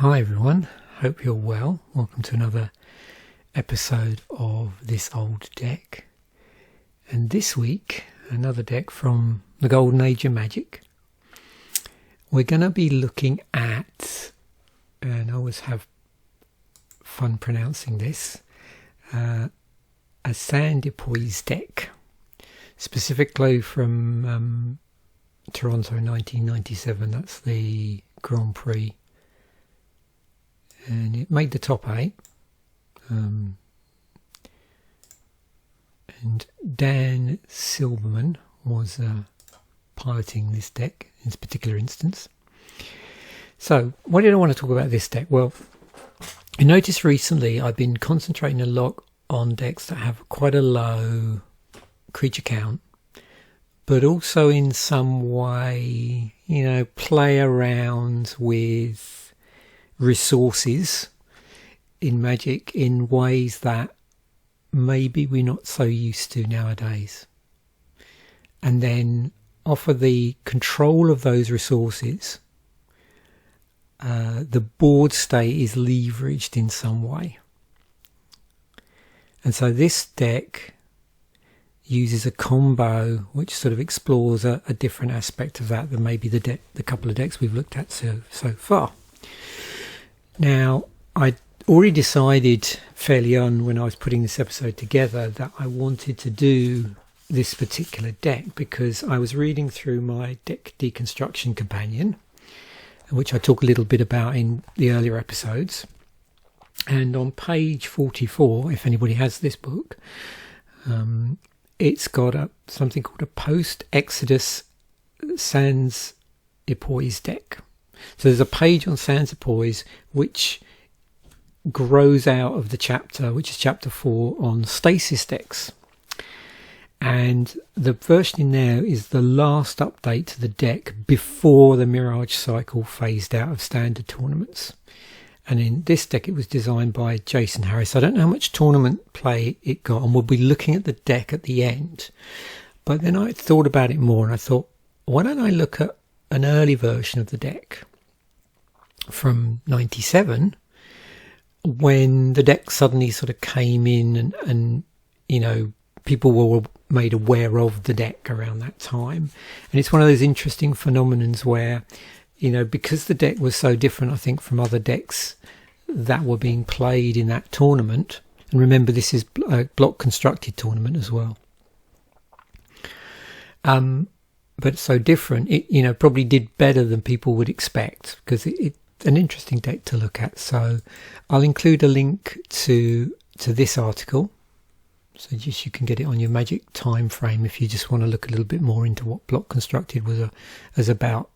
Hi everyone, hope you're well. Welcome to another episode of This Old Deck. And this week, another deck from the Golden Age of Magic. We're going to be looking at, and I always have fun pronouncing this, a Sandsipoise deck, specifically from Toronto 1997. That's the Grand Prix. And it made the top 8. And Dan Silverman was piloting this deck in this particular instance. So, why did I want to talk about this deck? Well, I noticed recently I've been concentrating a lot on decks that have quite a low creature count, but also in some way, play around with resources in Magic in ways that maybe we're not so used to nowadays, and then offer the control of those resources. The board state is leveraged in some way, and so this deck uses a combo which sort of explores a different aspect of that than maybe the couple of decks we've looked at so far. Now, I already decided fairly on when I was putting this episode together that I wanted to do this particular deck because I was reading through my deck deconstruction companion, which I talk a little bit about in the earlier episodes. And on page 44, if anybody has this book, it's got something called a post-Exodus Sandsipoise deck. So there's a page on Sandsipoise which grows out of the chapter, which is chapter 4 on stasis decks. And the version in there is the last update to the deck before the Mirage cycle phased out of standard tournaments. And in this deck it was designed by Jason Harris. I don't know how much tournament play it got, and we'll be looking at the deck at the end. But then I thought about it more and I thought, why don't I look at an early version of the deck from 97 when the deck suddenly sort of came in and people were made aware of the deck around that time. And it's one of those interesting phenomenons where because the deck was so different, I think, from other decks that were being played in that tournament, and remember this is a block constructed tournament as well, but so different, it probably did better than people would expect because it's an interesting deck to look at. So I'll include a link to this article, so just you can get it on your Magic time frame if you just want to look a little bit more into what block constructed was about,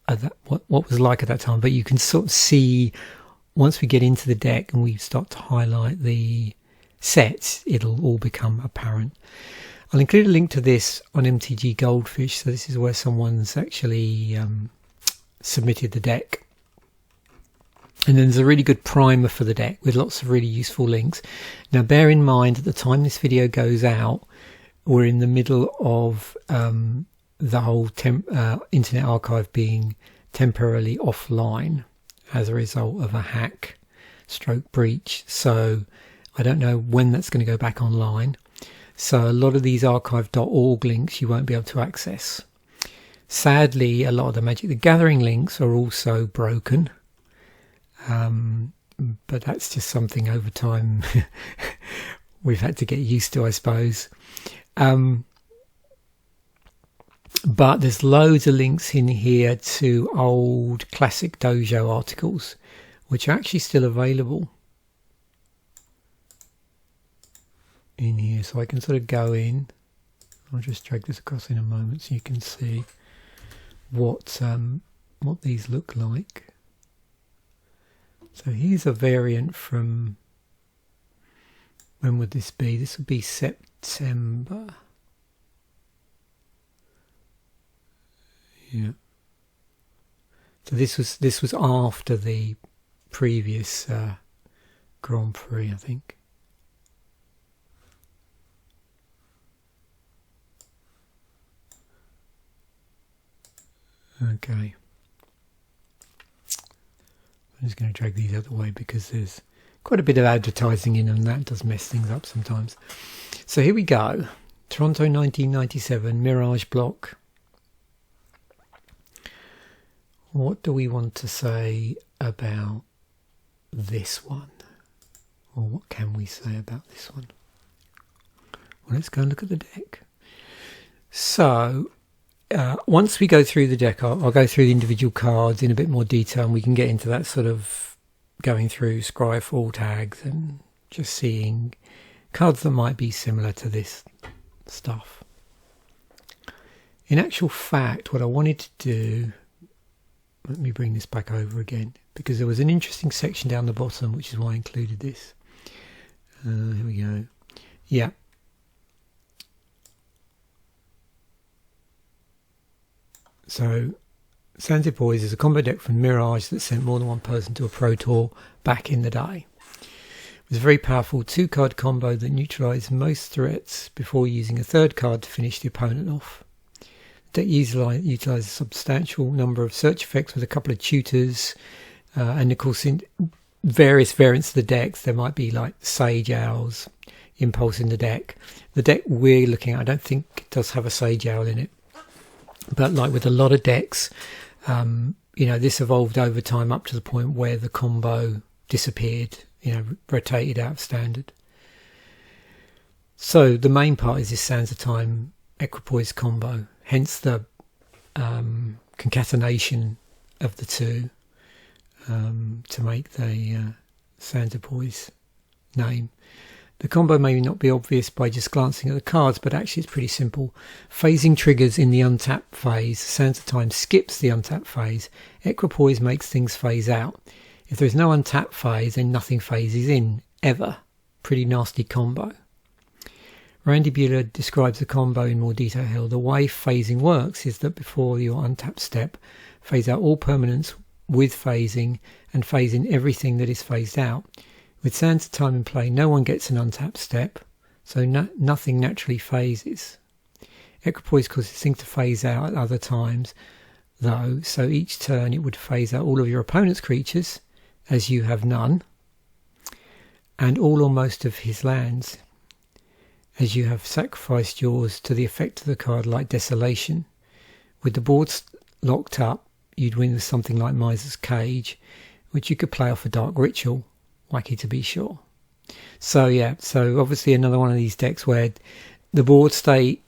what was like at that time. But you can sort of see once we get into the deck and we start to highlight the sets, it'll all become apparent. I'll include a link to this on MTG Goldfish. So this is where someone's actually submitted the deck. And then there's a really good primer for the deck with lots of really useful links. Now, bear in mind, at the time this video goes out, we're in the middle of the whole Internet Archive being temporarily offline as a result of a hack / breach. So I don't know when that's going to go back online. So a lot of these archive.org links you won't be able to access. Sadly, a lot of the Magic the Gathering links are also broken. But that's just something over time we've had to get used to, I suppose. But there's loads of links in here to old classic dojo articles, which are actually still available in here. So I can sort of go in. I'll just drag this across in a moment so you can see what these look like. So here's a variant from, when would this be? This would be September. Yeah. So this was after the previous Grand Prix, I think. Okay. I'm just going to drag these out of the way because there's quite a bit of advertising in them. That does mess things up sometimes. So here we go. Toronto 1997 Mirage Block. What do we want to say about this one? Or what can we say about this one? Well, let's go and look at the deck. So, once we go through the deck, I'll go through the individual cards in a bit more detail, and we can get into that sort of going through scryfall tags and just seeing cards that might be similar to this stuff. In actual fact, what I wanted to do, let me bring this back over again, because there was an interesting section down the bottom, which is why I included this. Here we go. Yeah. So, Sandsipoise is a combo deck from Mirage that sent more than one person to a Pro Tour back in the day. It was a very powerful 2-card combo that neutralised most threats before using a 3rd card to finish the opponent off. The deck utilised a substantial number of search effects with a couple of tutors, and of course in various variants of the decks there might be like Sage Owls, Impulse in the deck. The deck we're looking at, I don't think it does have a Sage Owl in it. But like with a lot of decks, this evolved over time up to the point where the combo disappeared, rotated out of standard. So the main part is this Sands of Time Equipoise combo, hence the concatenation of the two to make the Sandsipoise name. The combo may not be obvious by just glancing at the cards, but actually it's pretty simple. Phasing triggers in the untapped phase. Sands of Time skips the untapped phase. Equipoise makes things phase out. If there's no untapped phase, then nothing phases in, ever. Pretty nasty combo. Randy Buehler describes the combo in more detail. The way phasing works is that before your untapped step, phase out all permanents with phasing and phase in everything that is phased out. With Sands of Time in play, no one gets an untapped step, so nothing naturally phases. Equipoise causes things to phase out at other times, though, so each turn it would phase out all of your opponent's creatures, as you have none, and all or most of his lands, as you have sacrificed yours to the effect of the card like Desolation. With the boards locked up, you'd win with something like Miser's Cage, which you could play off a Dark Ritual. Wacky to be sure. So obviously another one of these decks where the board state,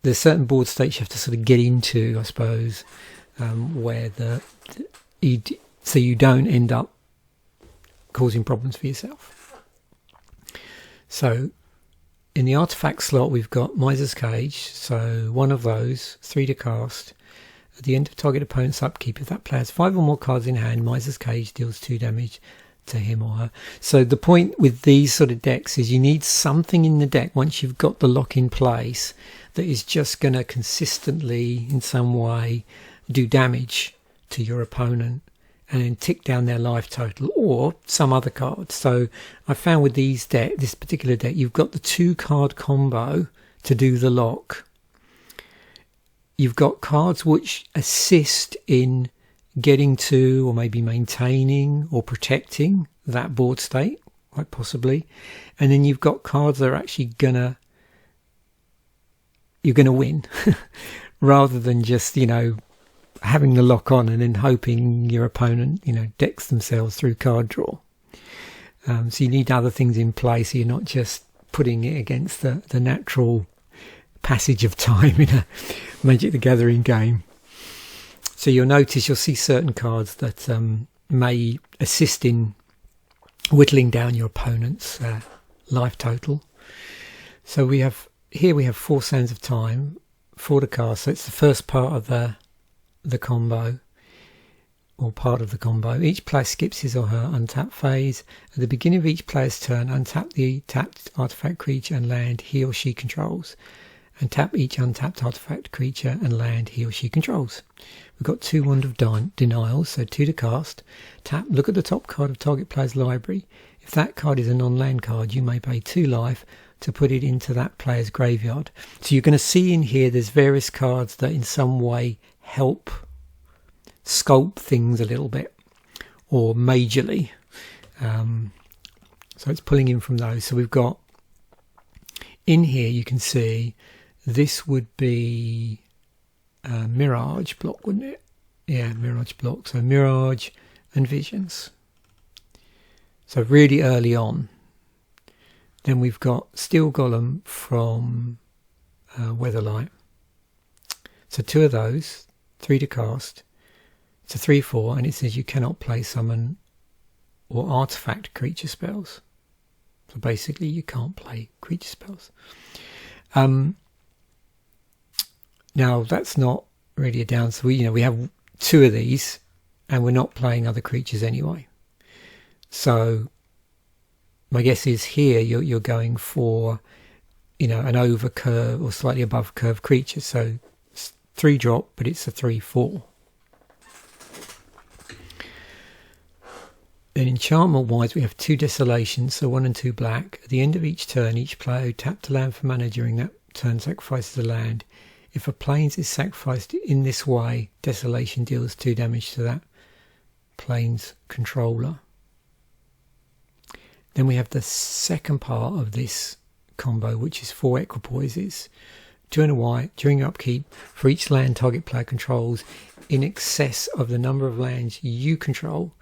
there's certain board states you have to sort of get into, I suppose, where so you don't end up causing problems for yourself. So in the artifact slot we've got Miser's Cage, so one of those, 3 to cast. At the end of target opponent's upkeep, if that player has 5 or more cards in hand, Miser's Cage deals 2 damage to him or her. So the point with these sort of decks is you need something in the deck once you've got the lock in place that is just going to consistently in some way do damage to your opponent and then tick down their life total or some other card. So I found with this particular deck, you've got the 2-card combo to do the lock. You've got cards which assist in getting to or maybe maintaining or protecting that board state, quite possibly. And then you've got cards that are actually you're gonna win rather than just, having the lock on and then hoping your opponent, decks themselves through card draw. So you need other things in play so you're not just putting it against the natural passage of time in a Magic the Gathering game. So you'll see certain cards that may assist in whittling down your opponent's life total. So we have 4 Sands of Time, 4 to cast. So it's the first part of the combo, or part of the combo. Each player skips his or her untapped phase. At the beginning of each player's turn, untap the tapped artifact creature and land he or she controls, and tap each untapped artifact creature and land he or she controls. We've got 2 Wand of Denials, so 2 to cast. Tap, look at the top card of target player's library. If that card is a non-land card, you may pay 2 life to put it into that player's graveyard. So you're going to see in here there's various cards that in some way help sculpt things a little bit, or majorly. So it's pulling in from those. So we've got in here, you can see this would be Mirage Block, wouldn't it? Yeah, Mirage Block. So Mirage and Visions. So really early on. Then we've got Steel Golem from Weatherlight. So 2 of those, 3 to cast. It's a 3/4, and it says you cannot play, summon, or artifact creature spells. So basically, you can't play creature spells. Now that's not really a downside. We have 2 of these, and we're not playing other creatures anyway. So my guess is here you're going for, an over curve or slightly above curve creature. So 3 drop, but it's a 3/4. Then enchantment wise, we have 2 desolations, so 1 and 2 black. At the end of each turn, each player who tapped a land for mana during that turn sacrifices a land. If a plains is sacrificed in this way, desolation deals 2 damage to that plains controller. Then we have the second part of this combo, which is 4 equipoises. 2 and a white. During your upkeep, for each land target player controls in excess of the number of lands you control,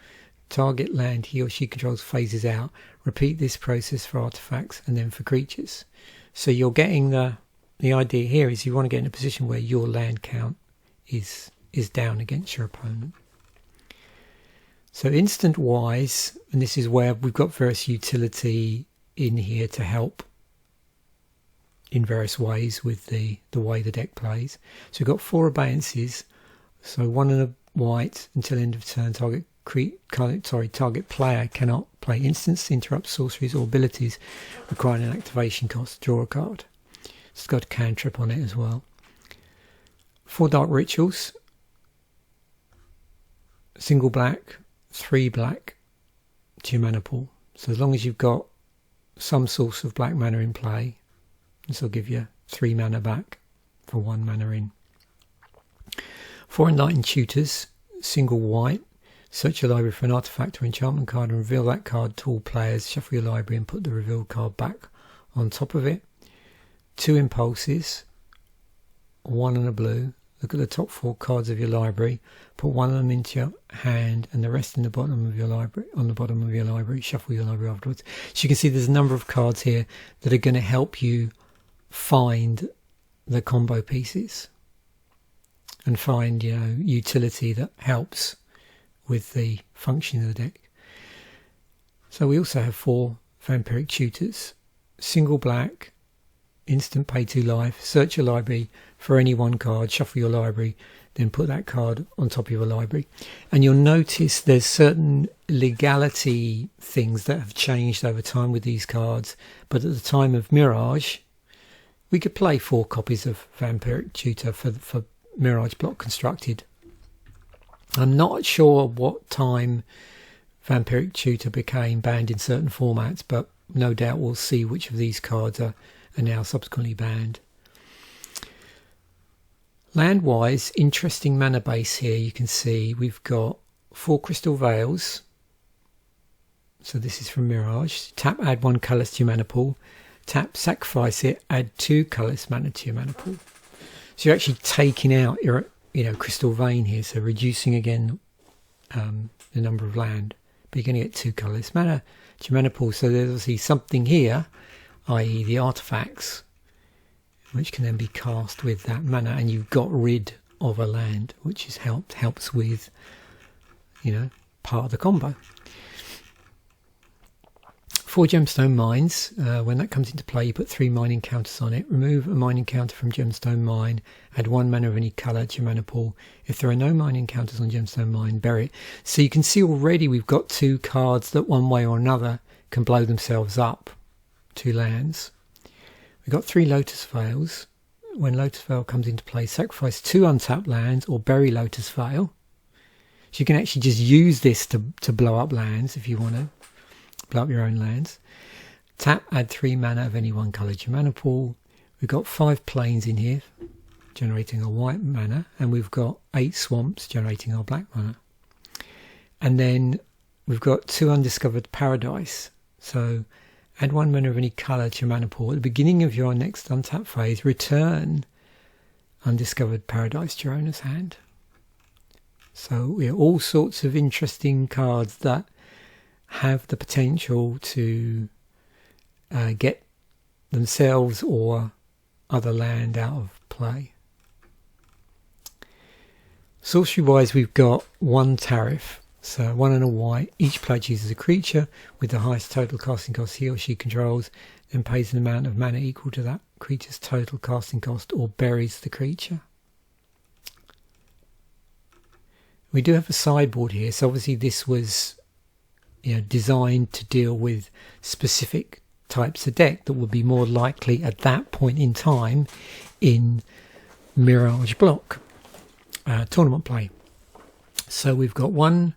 target land he or she controls phases out. Repeat this process for artifacts and then for creatures. So you're getting the idea here is you want to get in a position where your land count is down against your opponent. So instant wise, and this is where we've got various utility in here to help in various ways with the way the deck plays. So we've got 4 abeyances, so 1 and a white until end of turn. Target player cannot play instants, interrupt, sorceries or abilities requiring an activation cost. Draw a card. It's got a cantrip on it as well. 4 dark rituals, single black, 3 black to your mana pool. So as long as you've got some source of black mana in play, this will give you 3 mana back for 1 mana in. 4 enlightened tutors, single white. Search your library for an artifact or enchantment card and reveal that card to all players. Shuffle your library and put the revealed card back on top of it. 2 impulses, 1 and a blue. Look at the top 4 cards of your library. Put 1 of them into your hand and the rest in the bottom of your library. On the bottom of your library, shuffle your library afterwards. So you can see there's a number of cards here that are going to help you find the combo pieces and find utility that helps with the function of the deck. So we also have 4 vampiric tutors, single black, instant pay 2 life. Search your library for any 1 card, shuffle your library, then put that card on top of your library. And you'll notice there's certain legality things that have changed over time with these cards, but at the time of Mirage we could play 4 copies of vampiric tutor for Mirage Block constructed. I'm not sure what time vampiric tutor became banned in certain formats, but no doubt we'll see which of these cards are now subsequently banned. Land-wise, interesting mana base here. You can see we've got 4 crystal veils. So this is from Mirage. Tap, add 1 colourless to your mana pool. Tap, sacrifice it, add 2 colourless mana to your mana pool. So you're actually taking out your crystal vein here, so reducing again the number of land, but you're going to get 2 colourless mana to your mana pool. So there's obviously something here, i.e. the artifacts, which can then be cast with that mana, and you've got rid of a land, which is helps with part of the combo. 4 gemstone mines. When that comes into play, you put 3 mining counters on it. Remove a mining counter from gemstone mine. Add 1 mana of any colour to your mana pool. If there are no mining counters on gemstone mine, bury it. So you can see already we've got 2 cards that one way or another can blow themselves up. 2 lands. We've got 3 Lotus Veils. When Lotus Veil comes into play, sacrifice 2 untapped lands or bury Lotus Veil. So you can actually just use this to blow up lands if you want to. Blow up your own lands. Tap, add 3 mana of any 1 colour to your mana pool. We've got 5 plains in here, generating a white mana, and we've got 8 swamps generating our black mana. And then we've got 2 Undiscovered Paradise. So add 1 mana of any colour to your mana pool. At the beginning of your next untap phase, return Undiscovered Paradise to your owner's hand. So we have all sorts of interesting cards that have the potential to get themselves or other land out of play. Sorcery wise, we've got 1 tariff, so 1 and a white. Each player chooses a creature with the highest total casting cost he or she controls, then pays an amount of mana equal to that creature's total casting cost or buries the creature. We do have a sideboard here, so obviously this was designed to deal with specific types of deck that would be more likely at that point in time in Mirage Block tournament play. So we've got 1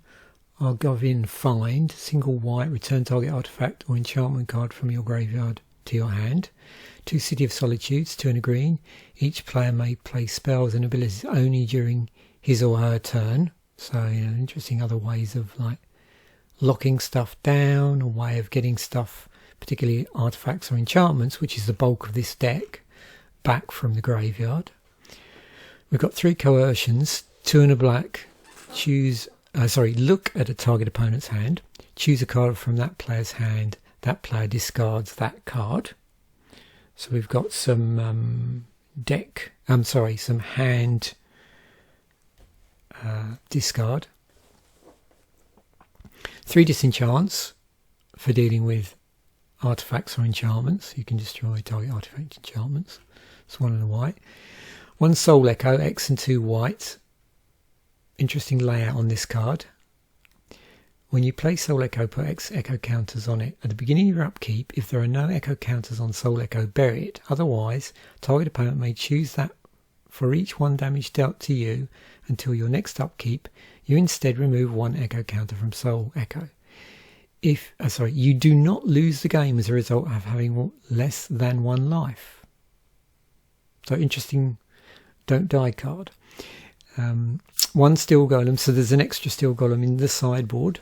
Argovin Find, single white, return target artifact or enchantment card from your graveyard to your hand. 2 City of Solitudes, 2 and a green. Each player may play spells and abilities only during his or her turn. So interesting other ways of like locking stuff down, a way of getting stuff, particularly artifacts or enchantments, which is the bulk of this deck, back from the graveyard. We've got 3 Coercions, 2 and a black. Look at a target opponent's hand, choose a card from that player's hand, that player discards that card. So we've got some some hand discard. 3 Disenchants for dealing with artifacts or enchantments. You can destroy target artifact enchantments. It's 1 and a white. 1 Soul Echo, X and 2 white. Interesting layout on this card. When you play Soul Echo, put X echo counters on it. At the beginning of your upkeep, if there are no echo counters on Soul Echo, bury it. Otherwise, target opponent may choose that for each 1 damage dealt to you until your next upkeep. You instead remove 1 echo counter from Soul Echo. You do not lose the game as a result of having less than 1 life. So interesting don't die card. 1 Steel Golem, so there's an extra Steel Golem in the sideboard.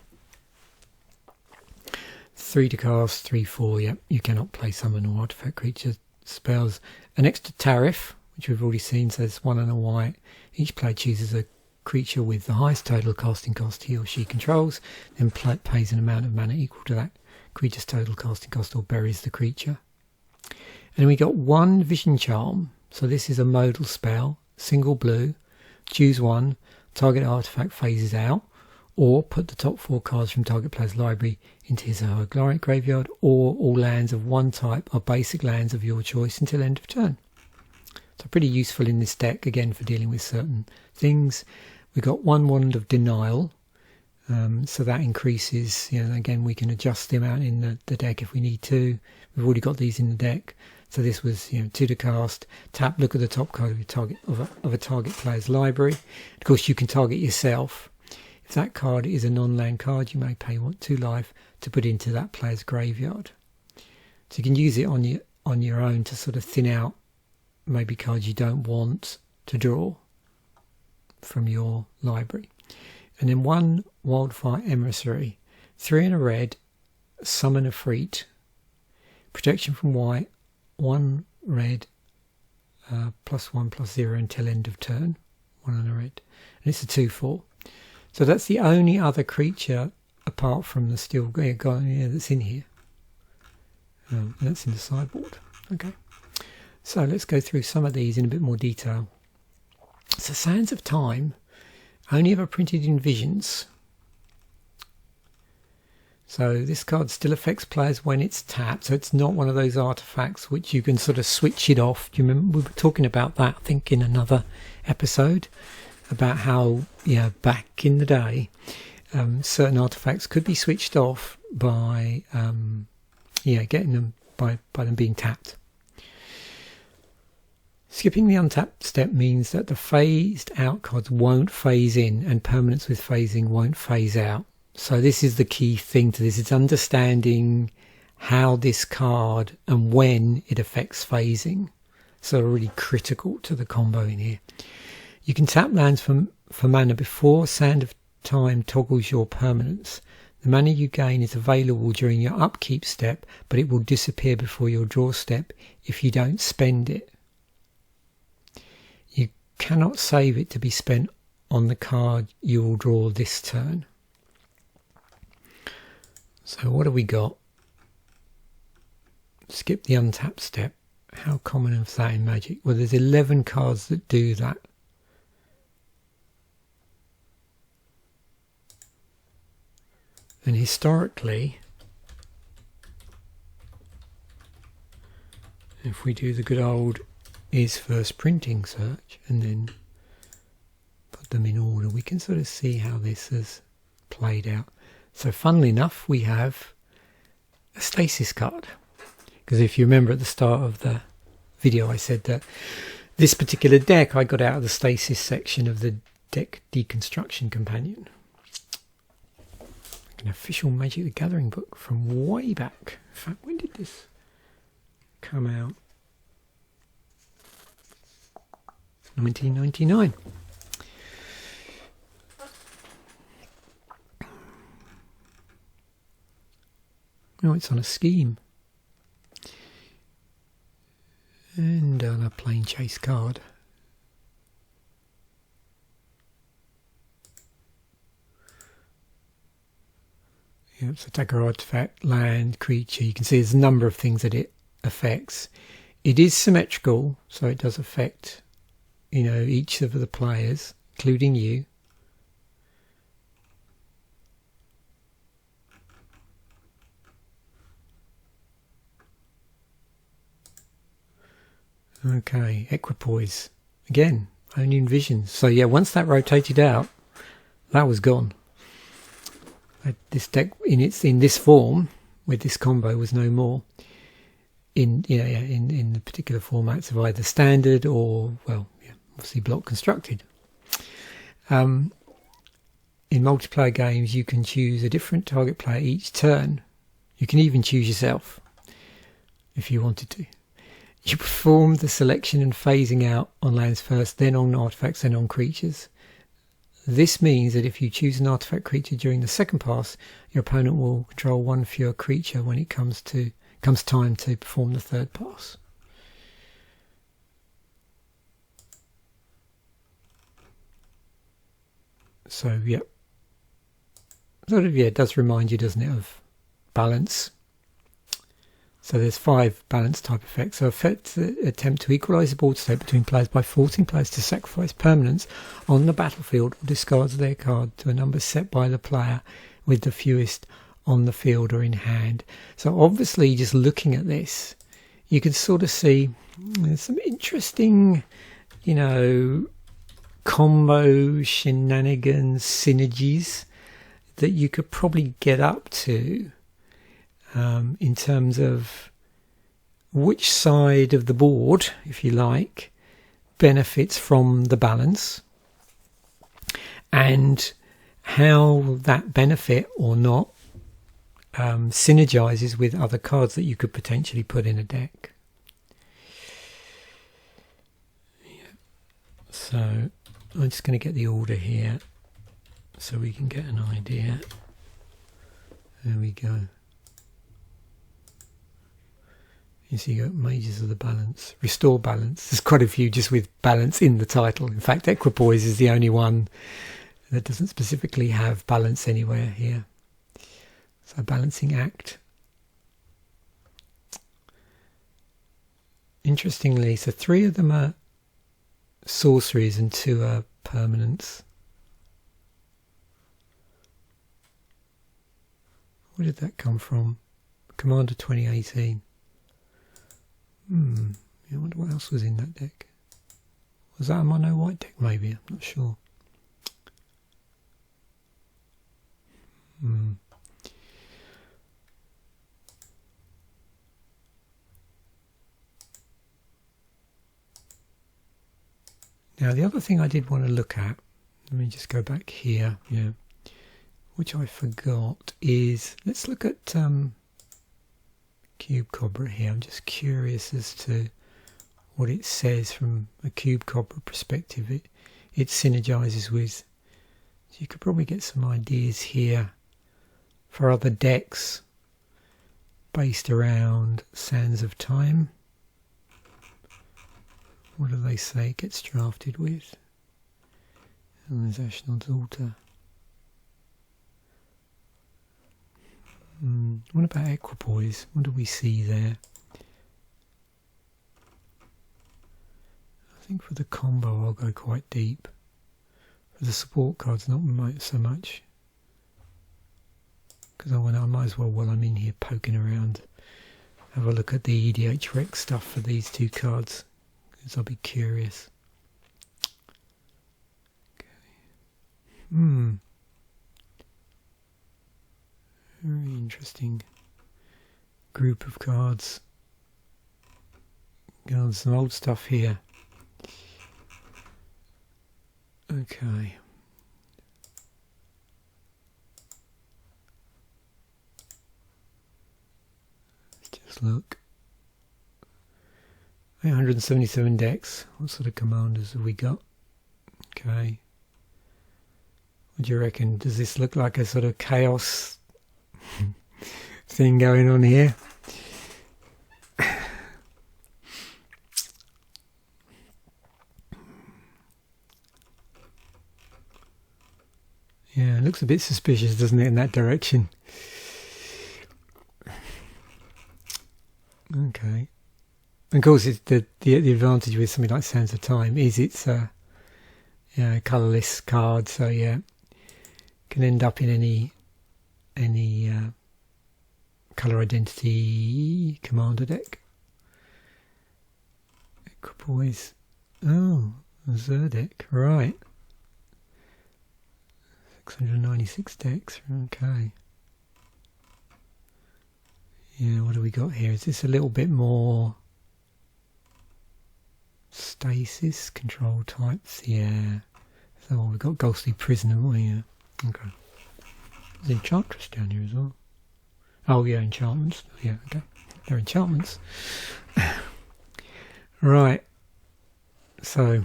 3 to cast, 3/4. Yep, you cannot play summon or artifact creature spells. An extra tariff, which we've already seen, says 1 and a white. Each player chooses a creature with the highest total casting cost he or she controls, then pays an amount of mana equal to that creature's total casting cost or buries the creature. And then we got 1 Vision Charm. So this is a modal spell, single blue, choose 1, target artifact phases out, or put the top 4 cards from target player's library into his or her graveyard, or all lands of 1 type are basic lands of your choice until end of turn. So pretty useful in this deck, again, for dealing with certain things. We've got 1 Wand of Denial, so that increases, again, we can adjust the amount in the deck if we need to. We've already got these in the deck. So this was 2 to cast, tap, look at the top card of a target player's library. Of course, you can target yourself. If that card is a non-land card, you may pay 2 life to put into that player's graveyard. So you can use it on your own to sort of thin out maybe cards you don't want to draw from your library. And then 1 Wildfire Emissary, 3 and a red, summon a Freet, protection from white, 1 red, +1/+0 until end of turn, 1 and a red, and it's a 2/4. So that's the only other creature apart from the Steel Golem that's in here. And that's in the sideboard. Okay, so let's go through some of these in a bit more detail. So Sands of Time, only ever printed in Visions. So this card still affects players when it's tapped, so it's not one of those artifacts which you can sort of switch it off. Do you remember we were talking about that, I think, in another episode, about how back in the day certain artifacts could be switched off by getting them by them being tapped. Skipping the untap step means that the phased out cards won't phase in and permanents with phasing won't phase out. So this is the key thing to this. It's understanding how this card and when it affects phasing. So really critical to the combo in here. You can tap lands for mana before Sand of Time toggles your permanents. The mana you gain is available during your upkeep step, but it will disappear before your draw step if you don't spend it. You cannot save it to be spent on the card you will draw this turn. So what have we got? Skip the untap step. How common is that in Magic? Well, there's 11 cards that do that. And historically, if we do the good old is first printing search and then put them in order, we can sort of see how this has played out. So funnily enough, we have a stasis card. Because if you remember at the start of the video, I said that this particular deck I got out of the stasis section of the deck Deconstruction companion. An official Magic the Gathering book from way back. In fact, when did this come out? 1999. Oh, it's on a scheme. And on a plain chase card. Yeah, it's attacker, artifact, land, creature. You can see there's a number of things that it affects. It is symmetrical, so it does affect, you know, each of the players, including you. Okay, Equipoise. Again, only in visions. So yeah, once that rotated out, that was gone. This deck in this form with this combo was no more. In the particular formats of either standard or, well, yeah, obviously block constructed. In multiplayer games, you can choose a different target player each turn. You can even choose yourself if you wanted to. You perform the selection and phasing out on lands first, then on artifacts, then on creatures. This means that if you choose an artifact creature during the second pass, your opponent will control one fewer creature when it comes time to perform the third pass. So, yep. Sort of, yeah, it does remind you, doesn't it, of balance. So there's 5 balance type effects. So effects that attempt to equalise the board state between players by forcing players to sacrifice permanents on the battlefield or discard their card to a number set by the player with the fewest on the field or in hand. So obviously, just looking at this, you can sort of see there's some interesting, you know, combo shenanigans, synergies that you could probably get up to. In terms of which side of the board, if you like, benefits from the balance and how that benefit or not synergizes with other cards that you could potentially put in a deck. Yeah. So I'm just going to get the order here so we can get an idea. There we go. You see, you got Mages of the Balance, Restore Balance. There's quite a few just with balance in the title. In fact, Equipoise is the only one that doesn't specifically have balance anywhere here. So, Balancing Act. Interestingly, so 3 of them are sorceries and 2 are permanents. Where did that come from? Commander 2018. I wonder what else was in that deck. Was that a mono white deck maybe? I'm not sure. Now the other thing I did want to look at, let me just go back here, yeah, which I forgot, is let's look at Cube Cobra here. I'm just curious as to what it says from a Cube Cobra perspective. It synergizes with, so you could probably get some ideas here for other decks based around Sands of Time. What do they say it gets drafted with? And there's Ashnod's Altar. What about Equipoise? What do we see there? I think for the combo I'll go quite deep. For the support cards, not so much. Because I might as well, while I'm in here poking around, have a look at the EDH Rec stuff for these two cards. Because I'll be curious. Okay. Very interesting group of cards. Got some old stuff here. Okay. Let's just look. 877 decks. What sort of commanders have we got? Okay. What do you reckon? Does this look like a sort of chaos thing going on here? Yeah, it looks a bit suspicious, doesn't it, in that direction? Okay. And of course, it's the advantage with something like Sands of Time is it's a colourless card, so yeah, can end up in any colour identity commander deck. Equipoise. Oh, Urza deck, right. 696 decks, okay. Yeah, what do we got here? Is this a little bit more stasis control types? Yeah. So we've got Ghostly Prisoner, yeah. Okay. There's Enchantress down here as well. Oh yeah, enchantments. Yeah, okay. They're enchantments. Right. So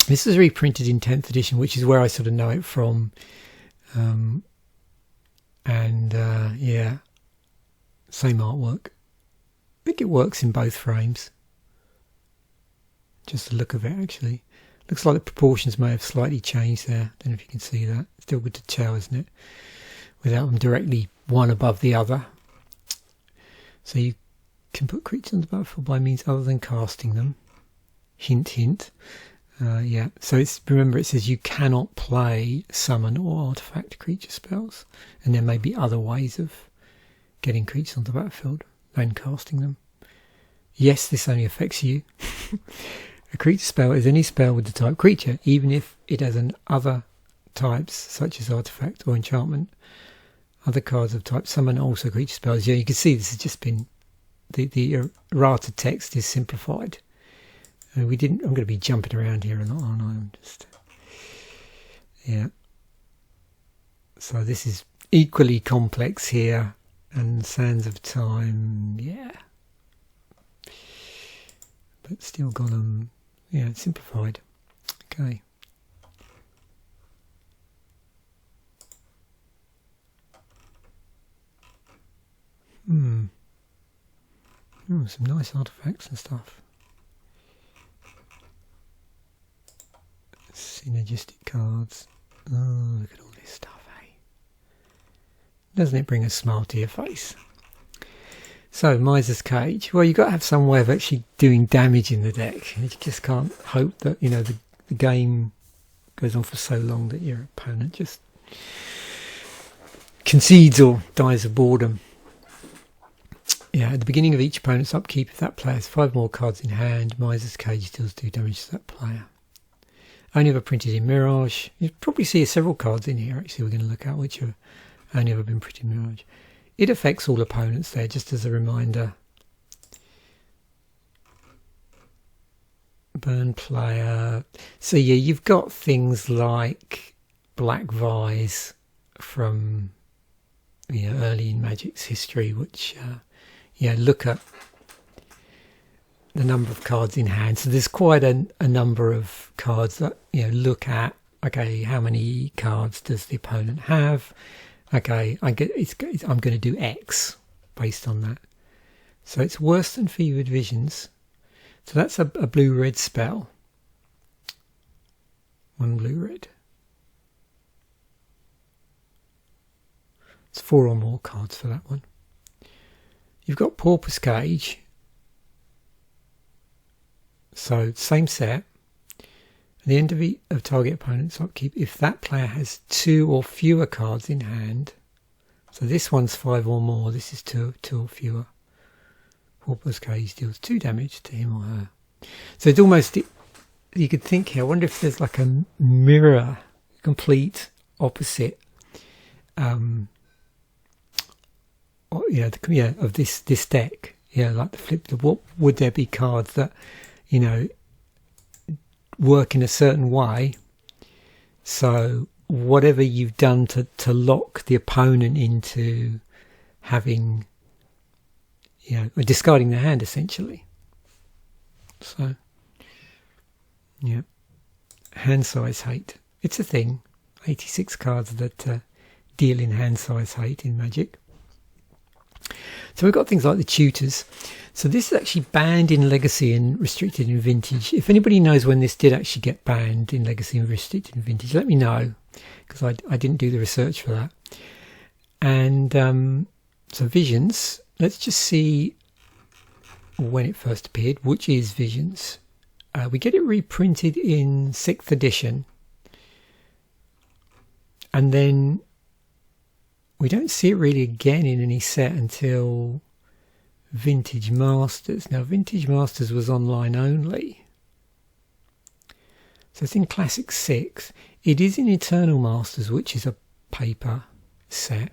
this is reprinted in 10th edition, which is where I sort of know it from. Yeah, same artwork. I think it works in both frames. Just the look of it, actually. Looks like the proportions may have slightly changed there. Don't know if you can see that. Still good to tell, isn't it? Without them directly one above the other. So you can put creatures on the battlefield by means other than casting them. Hint, hint. Yeah, so remember it says you cannot play summon or artifact creature spells, and there may be other ways of getting creatures on the battlefield than casting them. Yes, this only affects you. A creature spell is any spell with the type creature, even if it has other types such as artifact or enchantment. Other cards of type summon also creature spells. Yeah, you can see this has just been the errata text is simplified. I'm going to be jumping around here a lot, aren't I? I'm just, yeah. So this is equally complex here, and Sands of Time, yeah. But still got them, yeah, simplified. Okay. Some nice artifacts and stuff. Synergistic cards. Oh, look at all this stuff, eh? Doesn't it bring a smile to your face? So, Miser's Cage. Well, you've got to have some way of actually doing damage in the deck. You just can't hope that, you know, the game goes on for so long that your opponent just concedes or dies of boredom. Yeah, at the beginning of each opponent's upkeep, if that player has 5 more cards in hand, Miser's Cage deals 2 damage to that player. Only ever printed in Mirage. You probably see several cards in here, actually, we're going to look at, which have only ever been printed in Mirage. It affects all opponents there, just as a reminder. Burn player. So yeah, you've got things like Black Vise from, you know, early in Magic's history, which look at the number of cards in hand. So there's quite a number of cards that, you know, look at, okay, how many cards does the opponent have? okay, I'm going to do X based on that. So it's worse than Fevered Visions. So that's a blue-red spell. 1 blue-red. It's 4 or more cards for that one. You've got Porpoise Cage. So same set. At the end of target opponent's upkeep, if that player has 2 or fewer cards in hand, so this one's 5 or more, this is 2 or fewer. Porpoise Cage deals 2 damage to him or her. So it's almost, you could think here, I wonder if there's like a mirror, complete opposite, of this deck. Yeah, like the flip. What would there be cards that, work in a certain way? So whatever you've done to lock the opponent into having, discarding their hand essentially. So, yeah, hand size hate. It's a thing. 86 cards that deal in hand size hate in Magic. So we've got things like the tutors. So this is actually banned in Legacy and restricted in Vintage. If anybody knows when this did actually get banned in Legacy and restricted in Vintage, let me know, because I didn't do the research for that. And so Visions, let's just see when it first appeared, which is Visions. We get it reprinted in 6th edition, and then we don't see it really again in any set until Vintage Masters. Now Vintage Masters was online only, so it's in Classic 6. It is in Eternal Masters, which is a paper set,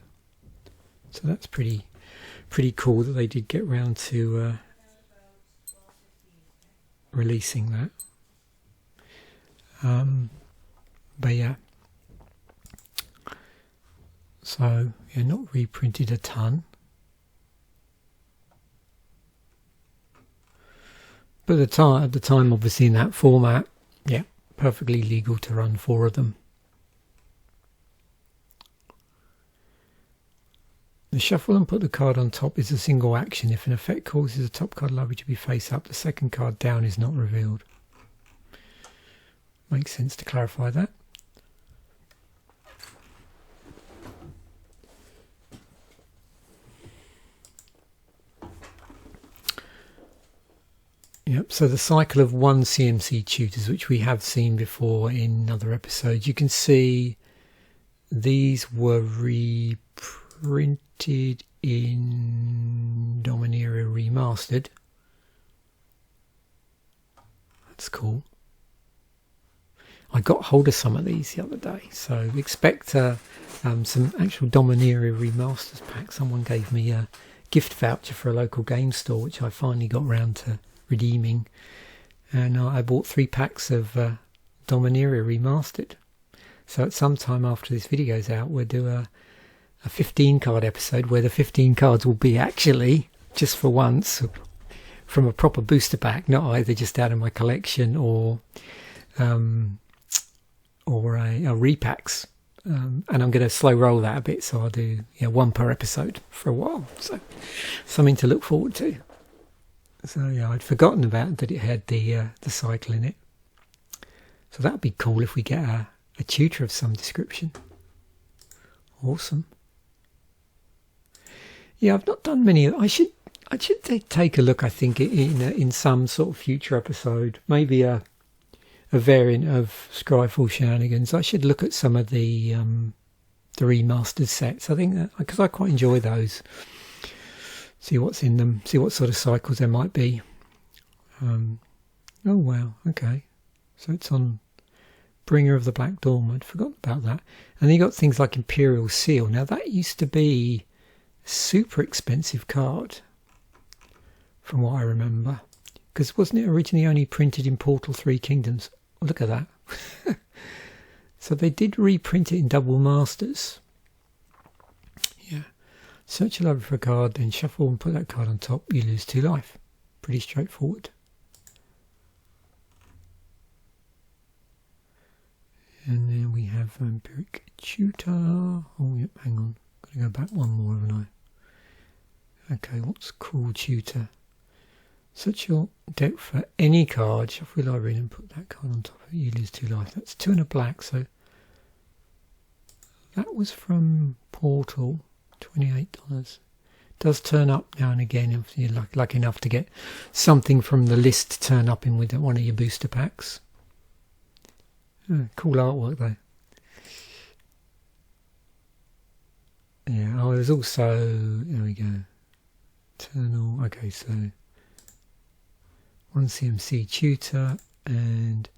so that's pretty cool that they did get round to releasing that. But yeah, so yeah, not reprinted a ton, but at the time obviously in that format, yeah, perfectly legal to run 4 of them. The shuffle and put the card on top is a single action. If an effect causes a top card library to be face up, the second card down is not revealed. Makes sense to clarify that. Yep, so the cycle of 1 CMC tutors, which we have seen before in other episodes. You can see these were reprinted in Dominaria Remastered. That's cool. I got hold of some of these the other day, so expect some actual Dominaria Remasters packs. Someone gave me a gift voucher for a local game store, which I finally got round to redeeming, and I bought 3 packs of Dominaria Remastered. So at some time after this video's out, we'll do a 15 card episode where the 15 cards will be actually, just for once, from a proper booster pack, not either just out of my collection or a repacks. And I'm going to slow roll that a bit, so I'll do 1 per episode for a while. So something to look forward to. So yeah, I'd forgotten about that it had the cycle in it. So that'd be cool if we get a tutor of some description. Awesome. Yeah, I've not done many. I should take a look. I think in some sort of future episode, maybe a variant of Scryfall Shenanigans. I should look at some of the remastered sets. I think that, because I quite enjoy those. See what's in them, see what sort of cycles there might be. Oh wow, okay. So it's on Bringer of the Black Dawn. I'd forgotten about that. And then you got things like Imperial Seal. Now that used to be a super expensive card, from what I remember. Because wasn't it originally only printed in Portal 3 Kingdoms? Oh, look at that. So they did reprint it in Double Masters. Yeah. Search your library for a card, then shuffle and put that card on top. You lose 2 life. Pretty straightforward. And then we have Vampiric Tutor. Oh, yep, hang on. I go back one more, haven't I? Okay, what's cool tutor? Search your deck for any card. Shuffle your library and put that card on top of it. You lose 2 life. That's 2 and a black, so that was from Portal, $28. Does turn up now and again if you're lucky enough to get something from the list to turn up in with one of your booster packs. Cool artwork though. Yeah, oh, there's also, there we go, Eternal, okay, so 1 CMC tutor, and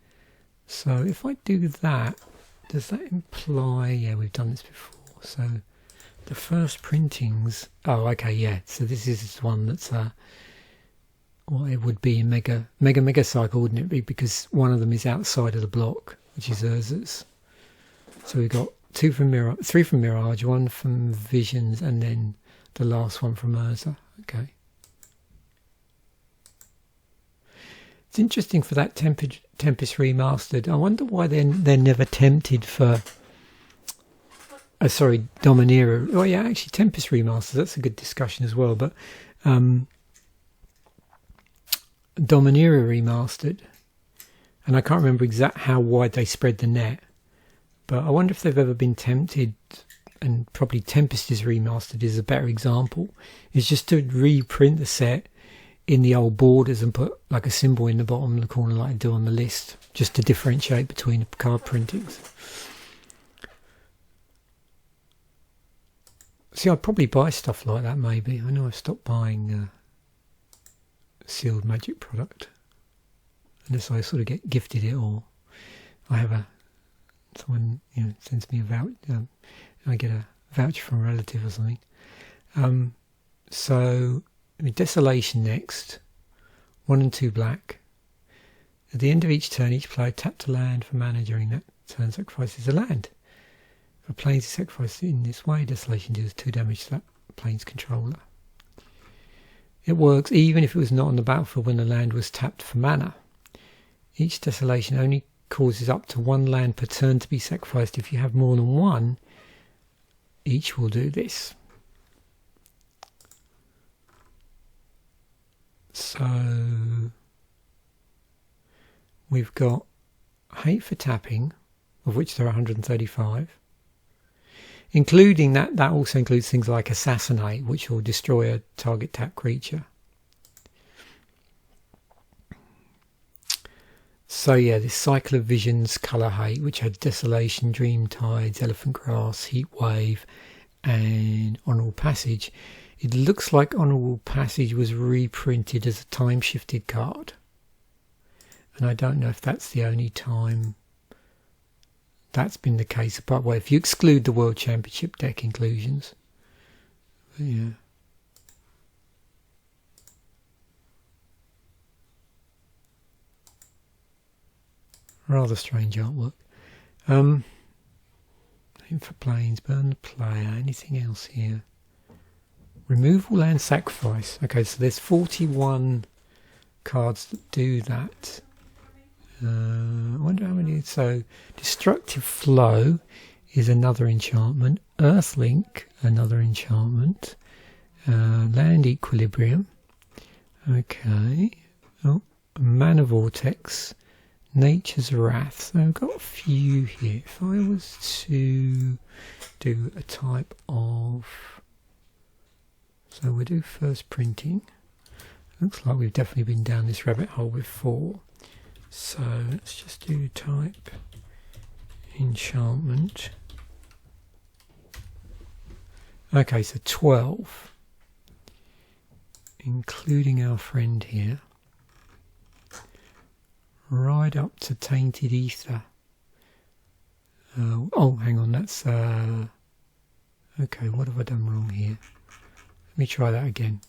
so if I do that, does that imply, yeah, we've done this before, so the first printings, oh, okay, yeah, so this is one that's, well, it would be a mega cycle, wouldn't it be, because one of them is outside of the block, which is Urza's. So we've got 3 from Mirage, 1 from Visions, and then the last one from Urza. Okay. It's interesting for that Tempest Remastered. I wonder why they're never tempted for... sorry, Dominaria. Oh yeah, actually Tempest Remastered, that's a good discussion as well. But Dominaria Remastered, and I can't remember exactly how wide they spread the net. But I wonder if they've ever been tempted, and probably Tempest is Remastered is a better example, is just to reprint the set in the old borders and put like a symbol in the bottom of the corner like I do on the list, just to differentiate between the card printings. See, I'd probably buy stuff like that maybe. I know I've stopped buying sealed Magic product, unless I sort of get gifted it, or I have someone, you know, sends me a voucher, I get a voucher from a relative or something. So I mean, Desolation next, 1 and 2 black. At the end of each turn, each player tapped a land for mana. During that turn, sacrifices a land. If a plane's is sacrificed in this way, Desolation deals 2 damage to that plane's controller. It works even if it was not on the battlefield when the land was tapped for mana. Each Desolation only causes up to 1 land per turn to be sacrificed. If you have more than 1, each will do this. So we've got Hate for tapping, of which there are 135, including that also includes things like Assassinate, which will destroy a target tap creature. So yeah, this cycle of visions, colour hate, which had Desolation, Dream Tides, Elephant Grass, Heat Wave, and Honourable Passage. It looks like Honourable Passage was reprinted as a time-shifted card. And I don't know if that's the only time that's been the case. But well, if you exclude the World Championship deck inclusions. But yeah. Rather strange artwork. Aim for planes, burn the player, anything else here? Remove all land, sacrifice. Okay, so there's 41 cards that do that. I wonder how many. So Destructive Flow is another enchantment. Earthlink, another enchantment. Land Equilibrium. Okay. Oh, Mana Vortex. Nature's Wrath. So I've got a few here. If I was to do a type of... So we'll do first printing. Looks like we've definitely been down this rabbit hole before. So let's just do type enchantment. Okay, so 12. Including our friend here. Right up to Tainted Ether. Oh, hang on, that's... okay, what have I done wrong here? Let me try that again.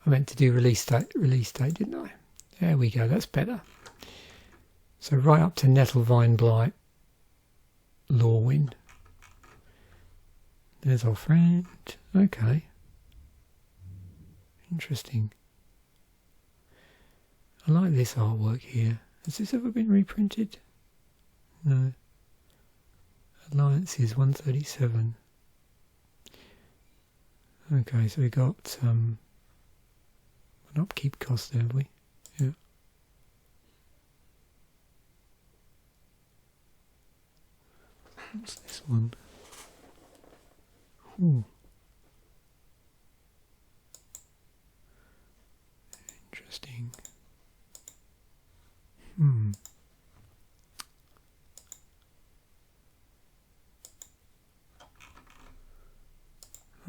I meant to do release date, didn't I? There we go, that's better. So right up to Nettlevine Blight, Lorwyn. There's our friend. Okay. Interesting. I like this artwork here. Has this ever been reprinted? No. Alliances 137. Okay, so we got an upkeep cost there, have we? Yeah. What's this one? Ooh. Interesting.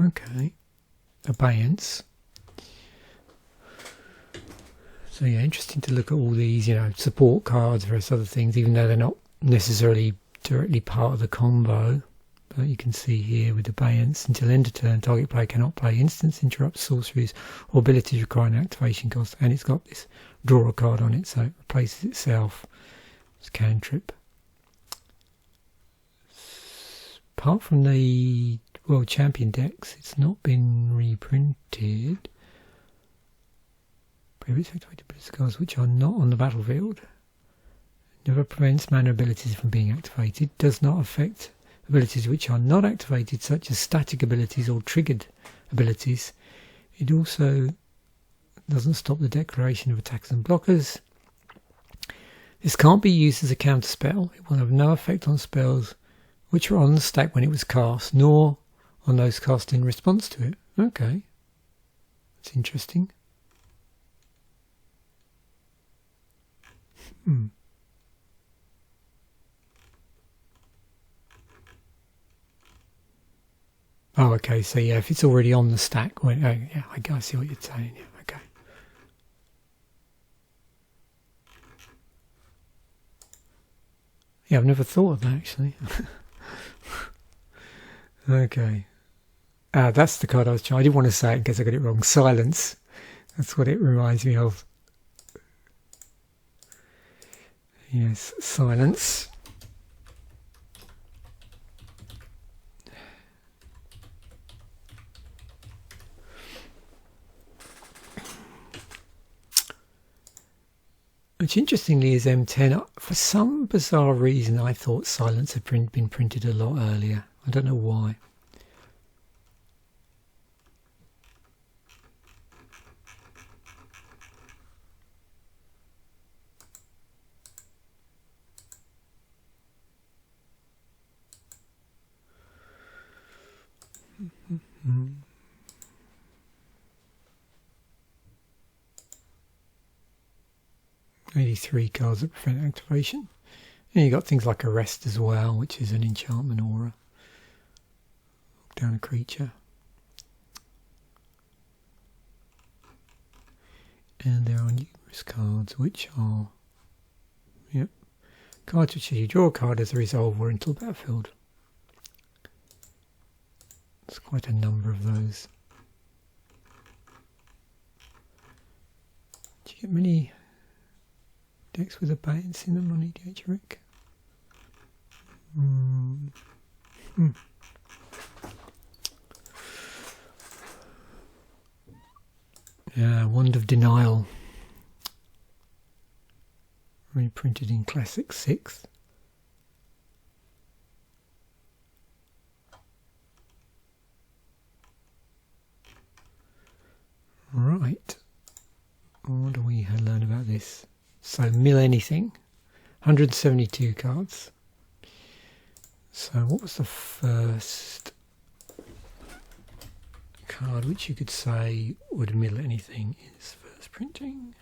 Okay. Abeyance. So yeah, interesting to look at all these, support cards versus other things, even though they're not necessarily directly part of the combo. But you can see here with Abeyance, until end of turn, target player cannot play instants, interrupts, sorceries, or abilities requiring activation cost. And it's got this draw a card on it, so it replaces itself. It's cantrip. Apart from the World Champion decks, it's not been reprinted. Prohibits activated ability cards which are not on the battlefield. Never prevents mana abilities from being activated. Does not affect abilities which are not activated, such as static abilities or triggered abilities. It also doesn't stop the declaration of attacks and blockers. This can't be used as a counter spell. It will have no effect on spells which are on the stack when it was cast, nor on those cast in response to it. Okay, that's interesting. Oh, okay, so yeah, if it's already on the stack, yeah, I see what you're saying, yeah, okay. Yeah, I've never thought of that, actually. Okay. That's the card I was trying. I didn't want to say it in case I got it wrong. Silence. That's what it reminds me of. Yes, silence. Which interestingly is M10. For some bizarre reason, I thought silence had been printed a lot earlier. I don't know why. Mm-hmm. 83 cards that prevent activation. And you got things like Arrest as well, which is an enchantment aura. Lock down a creature. And there are numerous cards which are, yep, cards which you draw a card as a resolve or into the battlefield. There's quite a number of those. Do you get many decks with Abeyance in them on EDH, Rick? Yeah, Wand of Denial. Reprinted in Classic 6. Right. What do we learn about this? So, mill anything. 172 cards. So, what was the first card which you could say would mill anything in its first printing?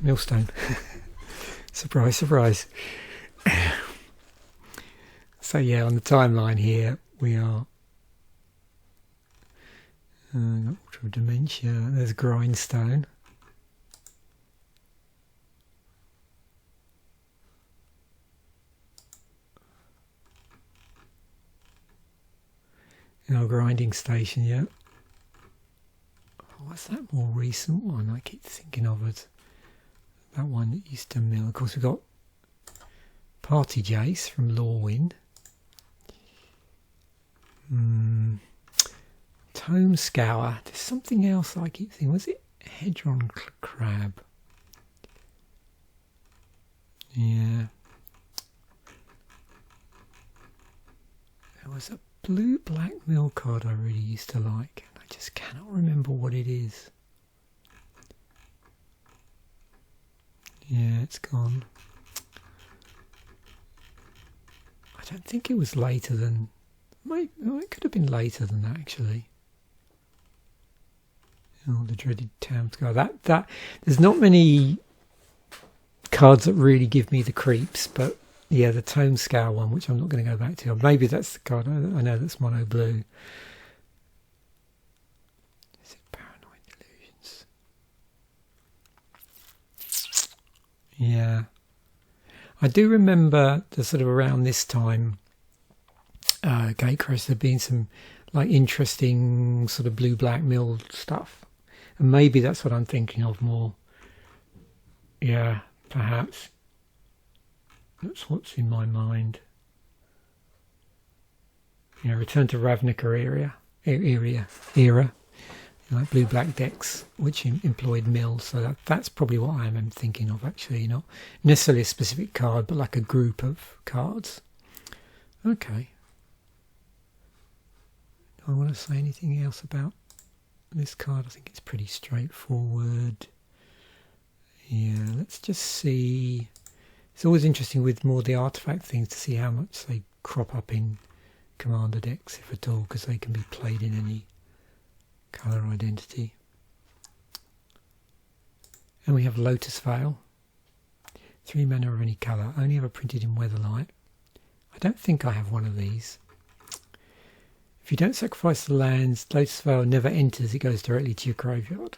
Millstone. Surprise, surprise. So yeah, on the timeline here we are Ultra Dementia. There's Grindstone. Grinding Station, yeah. What's that more recent one? I keep thinking of it. That one that used to mill. Of course, we've got Party Jace from Lorwyn. Tome Scour. There's something else I keep thinking. Was it Hedron Crab? Yeah. There was a blue-black mill card I really used to like, and I just cannot remember what it is. Yeah, it's gone. I don't think it was later than... It could have been later than that, actually. Oh, the dreaded town scar. That there's not many cards that really give me the creeps, but yeah, the tone scale one, which I'm not going to go back to. Maybe that's the card. I know that's mono blue. Is it Paranoid Delusions? Yeah, I do remember the sort of around this time, Gatecrest, there being some like interesting sort of blue-black mill stuff. And maybe that's what I'm thinking of more. Yeah, perhaps. That's what's in my mind. You know, Return to Ravnica era. Like blue-black decks, which employed mills. So that's probably what I'm thinking of, actually. Not necessarily a specific card, but like a group of cards. Okay. Do I want to say anything else about this card? I think it's pretty straightforward. Yeah, let's just see. It's always interesting with more the artifact things to see how much they crop up in commander decks, if at all, because they can be played in any colour identity. And we have Lotus Veil. 3 mana of any colour, only ever printed in Weatherlight. I don't think I have one of these. If you don't sacrifice the lands, Lotus Veil never enters, it goes directly to your graveyard.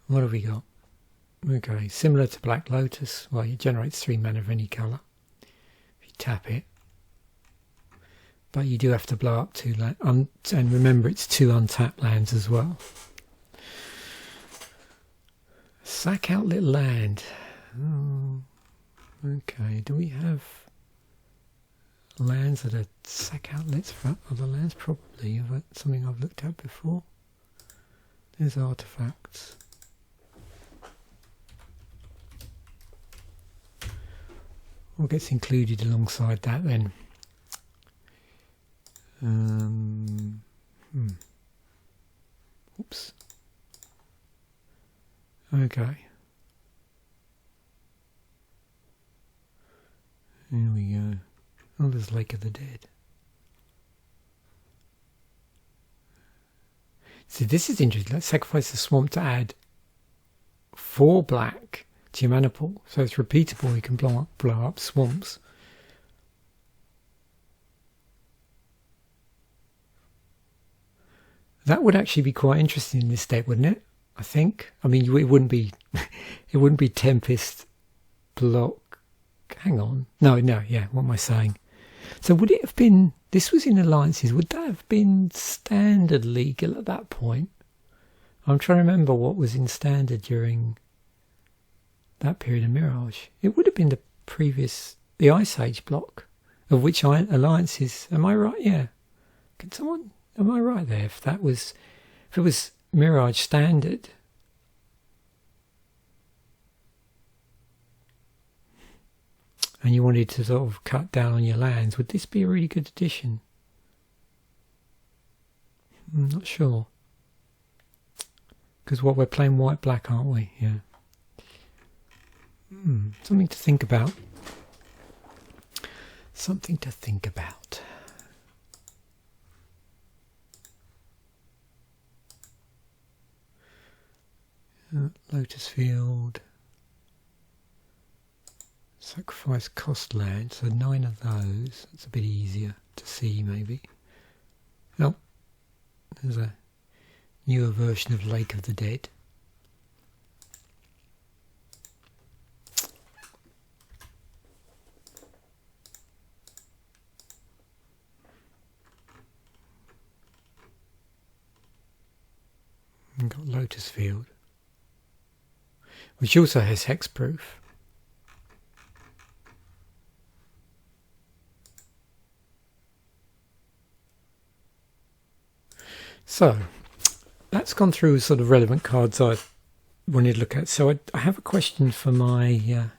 What have we got? Okay, similar to Black Lotus. Well, it generates 3 mana of any colour if you tap it. But you do have to blow up 2 lands. And remember, it's 2 untapped lands as well. Sack Outlet Land. Oh, okay, do we have lands that are sack outlets for other lands? Probably. Is that something I've looked at before? There's artifacts. What gets included alongside that then? Oops. Okay. Here we go. Oh, there's Lake of the Dead. See, this is interesting. Let's sacrifice the swamp to add 4 black to your mana pool. So it's repeatable. You can blow up swamps. That would actually be quite interesting in this deck, wouldn't it? I think. I mean, it wouldn't be. It wouldn't be Tempest Block. Hang on. No. Yeah. What am I saying? So would it have been? This was in Alliances. Would that have been standard legal at that point? I'm trying to remember what was in standard during that period of Mirage. It would have been the Ice Age block, of which Alliances. Am I right? Yeah. Can someone? Am I right there? If it was Mirage standard, and you wanted to sort of cut down on your lands, would this be a really good addition? I'm not sure, because we're playing white-black, aren't we? Yeah. Something to think about. Something to think about. Lotus Field. Sacrifice cost land, so 9 of those. That's a bit easier to see, maybe. Oh, there's a newer version of Lake of the Dead. We've got Lotus Field, which also has hexproof. So that's gone through sort of relevant cards I wanted to look at. So I have a question for my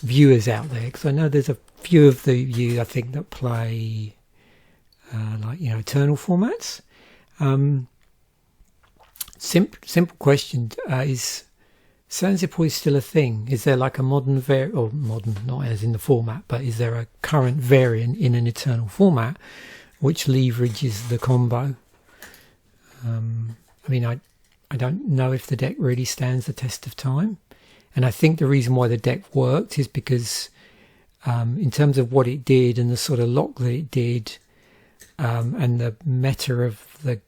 viewers out there, because I know there's a few of you I think that play like Eternal formats. Simple question: is Sandsipoise still a thing? Is there like a modern modern, not as in the format, but is there a current variant in an Eternal format which leverages the combo? I mean, I don't know if the deck really stands the test of time, and I think the reason why the deck worked is because in terms of what it did and the sort of lock that it did, and the meta of the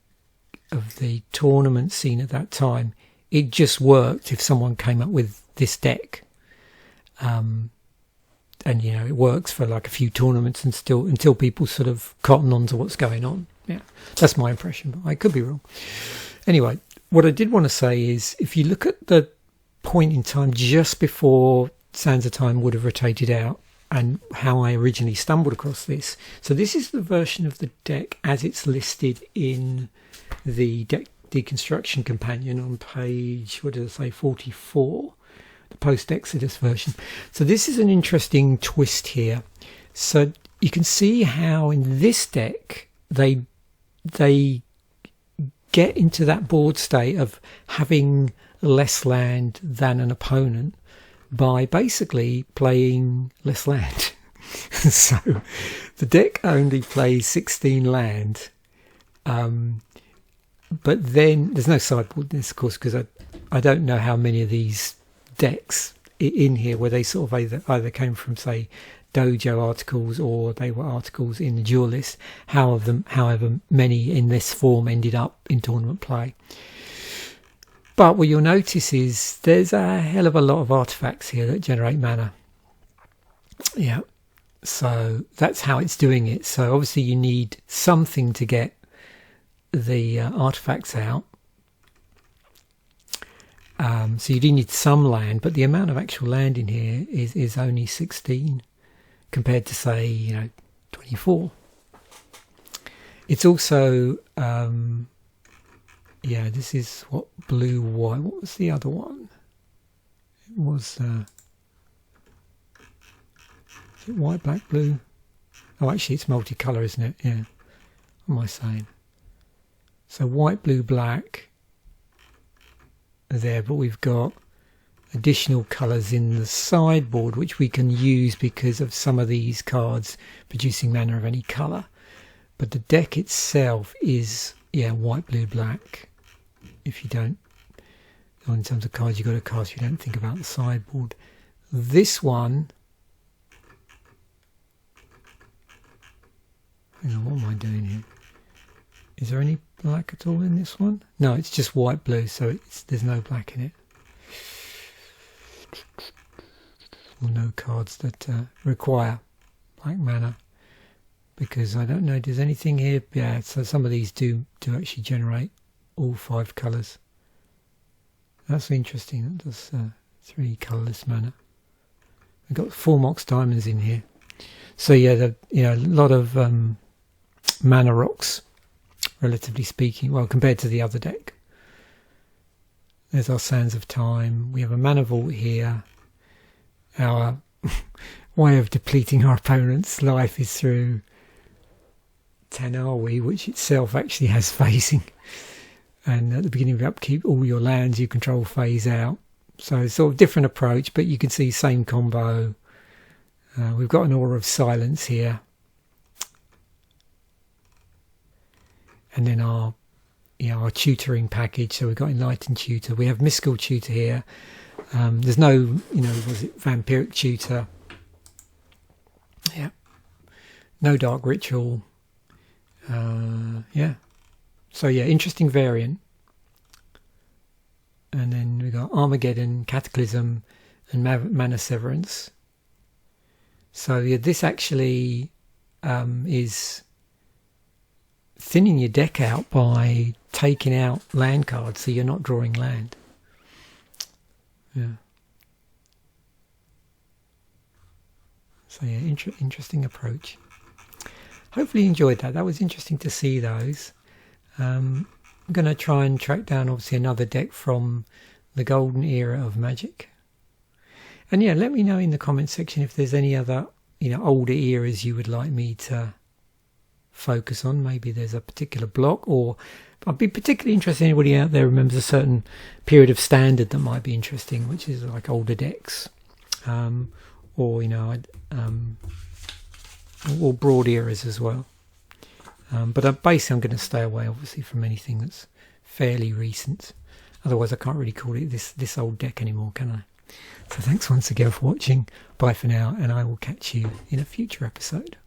tournament scene at that time, it just worked if someone came up with this deck. And it works for like a few tournaments and still until people sort of cotton on to what's going on. Yeah, that's my impression, but I could be wrong. Anyway, what I did want to say is, if you look at the point in time just before Sands of Time would have rotated out, and how I originally stumbled across this. So this is the version of the deck as it's listed in the Deconstruction companion on page, 44, the post-Exodus version. So this is an interesting twist here. So you can see how in this deck they get into that board state of having less land than an opponent by basically playing less land. So the deck only plays 16 land, but then there's no sideboard in this, of course, because I don't know how many of these decks in here where they sort of either came from, say, dojo articles or they were articles in the duel list, however many in this form ended up in tournament play. But what you'll notice is there's a hell of a lot of artifacts here that generate mana. Yeah, so that's how it's doing it. So obviously you need something to get the artifacts out. So you do need some land, but the amount of actual land in here is only 16 compared to, say, 24. It's also... yeah, this is what blue, white. What was the other one? It was is it white, black, blue? Oh, actually, it's multicolour, isn't it? Yeah. What am I saying? So white, blue, black there, but we've got additional colours in the sideboard which we can use because of some of these cards producing mana of any colour. But the deck itself is, yeah, white, blue, black. If you don't, in terms of cards you've got to cast, you don't think about the sideboard. This one, hang on, what am I doing here? Is there any black at all in this one? No, it's just white, blue, so there's no black in it. Or no cards that require black mana, because I don't know, does anything here? Yeah, so some of these do actually generate all 5 colours. That's interesting. That does 3 colourless mana. We've got 4 Mox Diamonds in here. So yeah, a lot of mana rocks, relatively speaking. Well, compared to the other deck. There's our Sands of Time. We have a mana vault here. Our way of depleting our opponent's life is through Tanawi, which itself actually has phasing. And at the beginning of the upkeep, all your lands you control phase out. So it's sort of different approach, but you can see same combo. We've got an Aura of Silence here. And then our tutoring package. So we've got Enlightened Tutor. We have Mystical Tutor here. There's no, was it Vampiric Tutor? Yeah. No Dark Ritual. Yeah. So yeah, interesting variant. And then we got Armageddon, Cataclysm, and Mana Severance. So yeah, this actually is thinning your deck out by taking out land cards, so you're not drawing land. Yeah. So yeah, interesting approach. Hopefully you enjoyed that. That was interesting to see those. I'm going to try and track down obviously another deck from the golden era of Magic. And yeah, let me know in the comment section if there's any other, older eras you would like me to focus on. Maybe there's a particular block, or I'd be particularly interested in anybody out there remembers a certain period of standard that might be interesting, which is like older decks, or broad eras as well. But basically I'm going to stay away obviously from anything that's fairly recent. Otherwise I can't really call it this old deck anymore, can I? So thanks once again for watching. Bye for now, and I will catch you in a future episode.